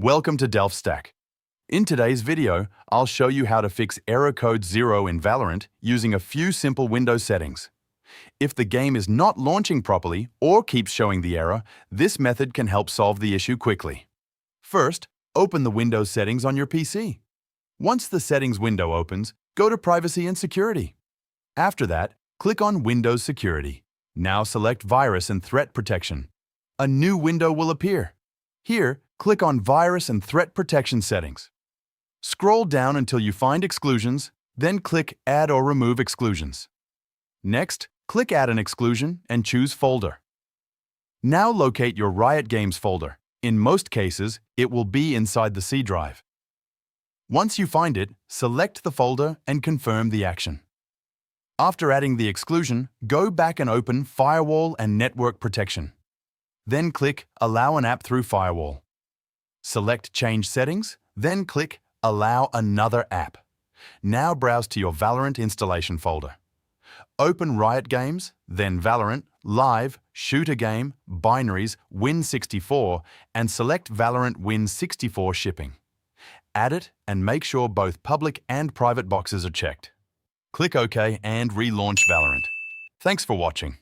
Welcome to DelphStack. In today's video, I'll show you how to fix error code 0 in Valorant using a few simple Windows settings. If the game is not launching properly or keeps showing the error, this method can help solve the issue quickly. First, open the Windows settings on your PC. Once the settings window opens, go to Privacy and Security. After that, click on Windows Security. Now select Virus and Threat Protection. A new window will appear. Here, click on Virus and Threat Protection Settings. Scroll down until you find Exclusions, then click Add or Remove Exclusions. Next, click Add an exclusion and choose Folder. Now locate your Riot Games folder. In most cases, it will be inside the C drive. Once you find it, select the folder and confirm the action. After adding the exclusion, go back and open Firewall and Network Protection. Then click Allow an app through Firewall. Select Change Settings, then click Allow another app. Now browse to your Valorant installation folder. Open Riot Games, then Valorant, Live, Shooter Game, Binaries, Win64, and select Valorant Win64 Shipping. Add it and make sure both public and private boxes are checked. Click OK and relaunch Valorant. Thanks for watching.